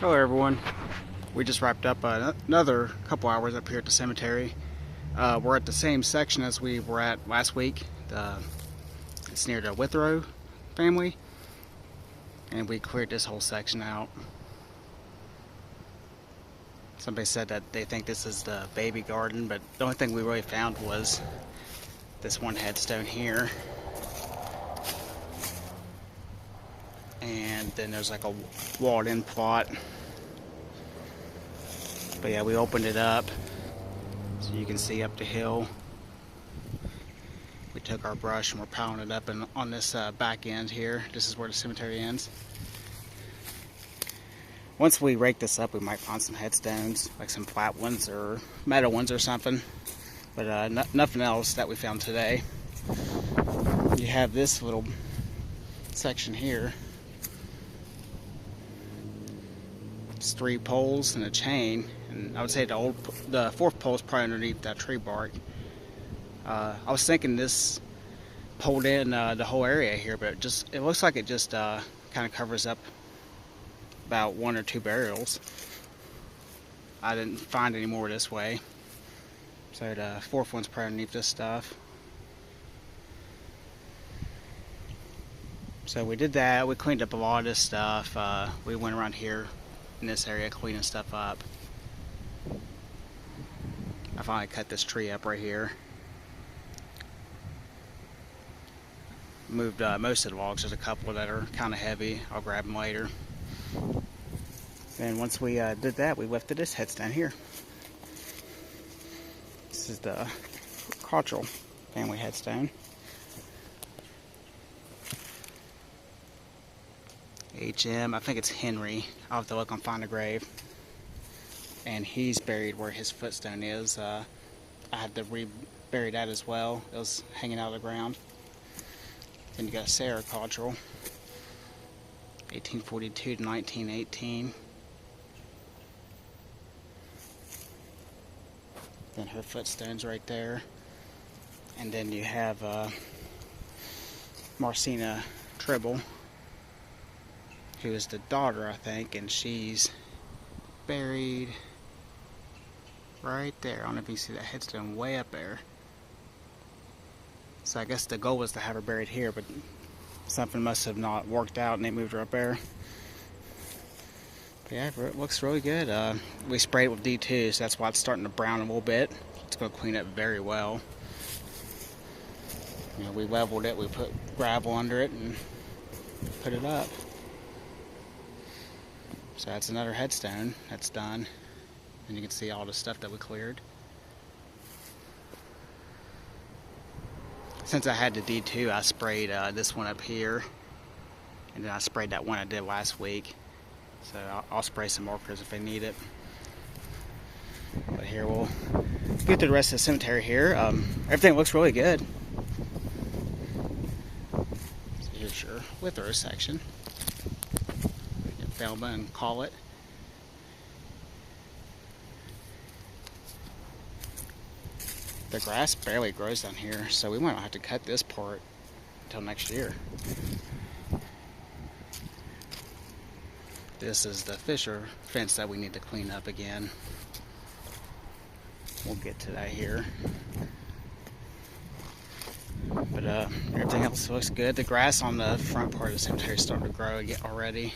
Hello everyone. We just wrapped up another couple hours up here at the cemetery. We're at the same section as we were at last week. It's near the Withrow family, and we cleared this whole section out. Somebody said that they think this is the baby garden, but the only thing we really found was this one headstone here. And then there's like a walled-in plot. But yeah, we opened it up so you can see up the hill. We took our brush and we're piling it up on this back end here. This is where the cemetery ends. Once we rake this up, we might find some headstones, like some flat ones or metal ones or something. But nothing else that we found today. You have this little section here. It's 3 poles and a chain, and I would say the fourth pole is probably underneath that tree bark. I was thinking this pulled in the whole area here, but it looks like it just kind of covers up about 1 or 2 burials. I didn't find any more this way, so the fourth one's probably underneath this stuff. So we did that. We cleaned up a lot of this stuff. We went around here in this area cleaning stuff up. I finally cut this tree up right here. Moved most of the logs. There's a couple that are kind of heavy. I'll grab them later. And once we did that, we lifted this headstone here. This is the Cottrell family headstone. HM, I think it's Henry. I'll have to look and find the grave. And he's buried where his footstone is. I had to rebury that as well. It was hanging out of the ground. Then you got Sarah Cottrell, 1842 to 1918. Then her footstone's right there. And then you have Marcina Tribble, who is the daughter, I think, and she's buried right there. I don't know if you see that headstone way up there. So I guess the goal was to have her buried here, but something must have not worked out and they moved her up there. But yeah, it looks really good. We sprayed it with D2, so that's why it's starting to brown a little bit. It's going to clean up very well. You know, we leveled it, we put gravel under it and put it up. So that's another headstone that's done. And you can see all the stuff that we cleared. Since I had the D2, I sprayed this one up here. And then I sprayed that one I did last week. So I'll spray some markers if I need it. But here we'll get to the rest of the cemetery here. Everything looks really good. So here's your Withrow section. Thelma and call it. The grass barely grows down here, so we might not have to cut this part until next year. This is the Fisher fence that we need to clean up again. We'll get to that here. But everything else looks good. The grass on the front part of the cemetery is starting to grow already.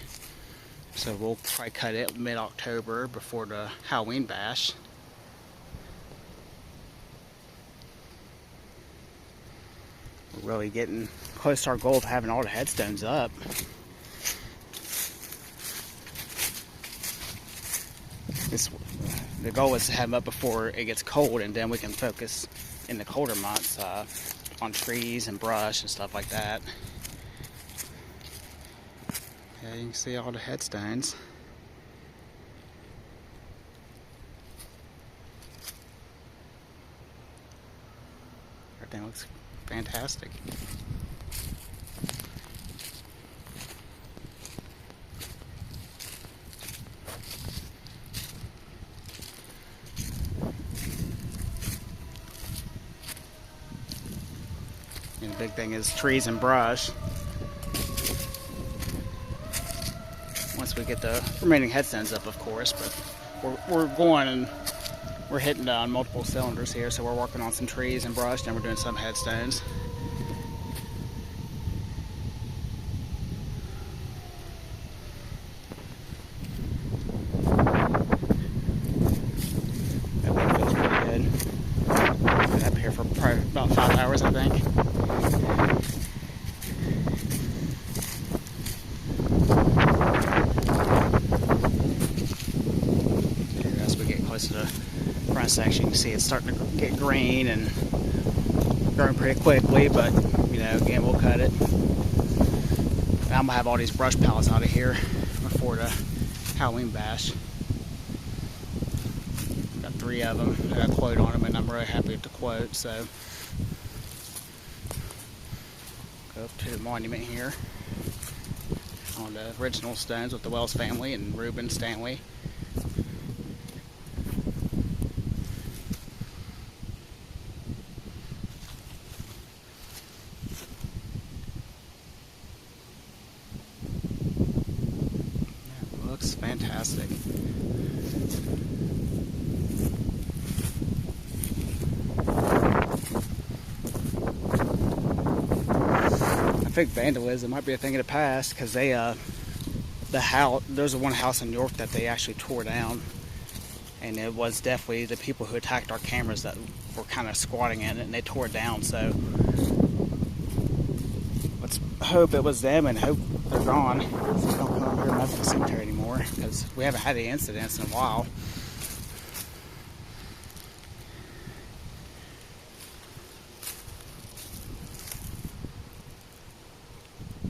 So we'll probably cut it mid-October before the Halloween bash. We're really getting close to our goal of having all the headstones up. The goal is to have them up before it gets cold, and then we can focus in the colder months on trees and brush and stuff like that. Yeah, you can see all the headstones. Everything looks fantastic. And the big thing is trees and brush. Once once we get the remaining headstones up, of course. But we're going and we're hitting on multiple cylinders here, so we're working on some trees and brush, and we're doing some headstones. That wind feels pretty good. Been up here for probably about 5 hours, I think. To the front section, you can see it's starting to get green and growing pretty quickly, but you know, again, we'll cut it. And I'm gonna have all these brush pallets out of here before the Halloween bash. Got 3 of them. I got a quote on them, and I'm really happy with the quote. So go up to the monument here on the original stones with the Wells family and Reuben Stanley. Looks fantastic. I think vandalism might be a thing of the past, because they there's one house in York that they actually tore down, and it was definitely the people who attacked our cameras that were kind of squatting in it, and they tore it down. So let's hope it was them and hope they're gone. So we don't come over here and mess with the cemetery anymore, because we haven't had any incidents in a while.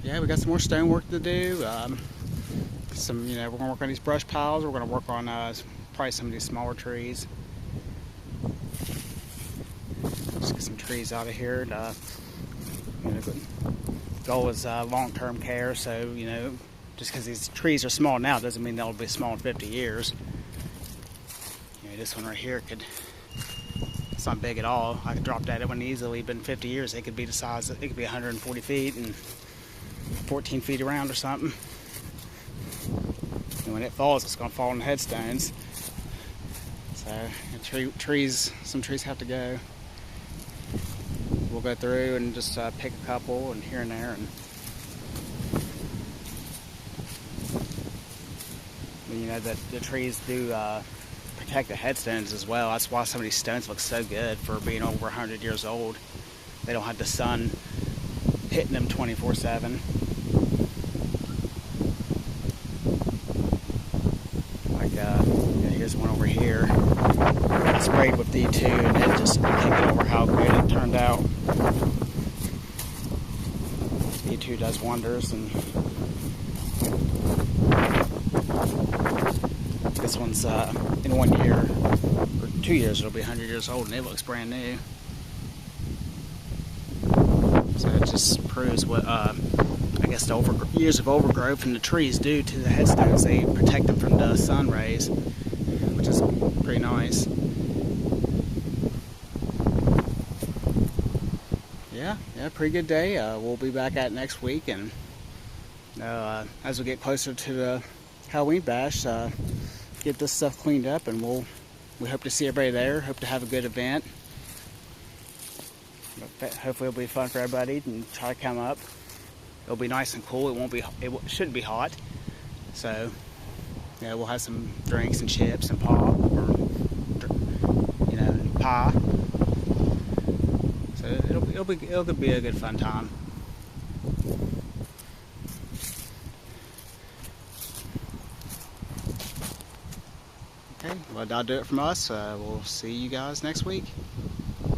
Yeah, we got some more stone work to do. We're gonna work on these brush piles. We're gonna work on probably some of these smaller trees. Just get some trees out of here. The goal is long-term care. So just because these trees are small now doesn't mean they'll be small in 50 years. This one right here it's not big at all. I could drop that one easily, but in 50 years it could be the size. It could be 140 feet and 14 feet around or something. And when it falls, it's going to fall on the headstones. So some trees have to go. We'll go through and just pick a couple and here and there. And the trees do protect the headstones as well. That's why some of these stones look so good for being over 100 years old. They don't have the sun hitting them 24/7. Here's one over here. I sprayed with D2 and it just can't get over how great it turned out. D2 does wonders, and this one's in 1 year or 2 years it'll be 100 years old and it looks brand new. So it just proves what I guess the years of overgrowth in the trees do to the headstones. They protect them from the sun rays, which is pretty nice. Yeah, pretty good day. We'll be back at it next week, and as we get closer to the Halloween bash, get this stuff cleaned up, and we hope to see everybody there. Hope to have a good event. Hopefully it'll be fun for everybody and try to come up. It'll be nice and cool. It shouldn't be hot. So we'll have some drinks and chips and pop, or pie. So it'll be a good fun time. Okay, well, that'll do it from us. We'll see you guys next week.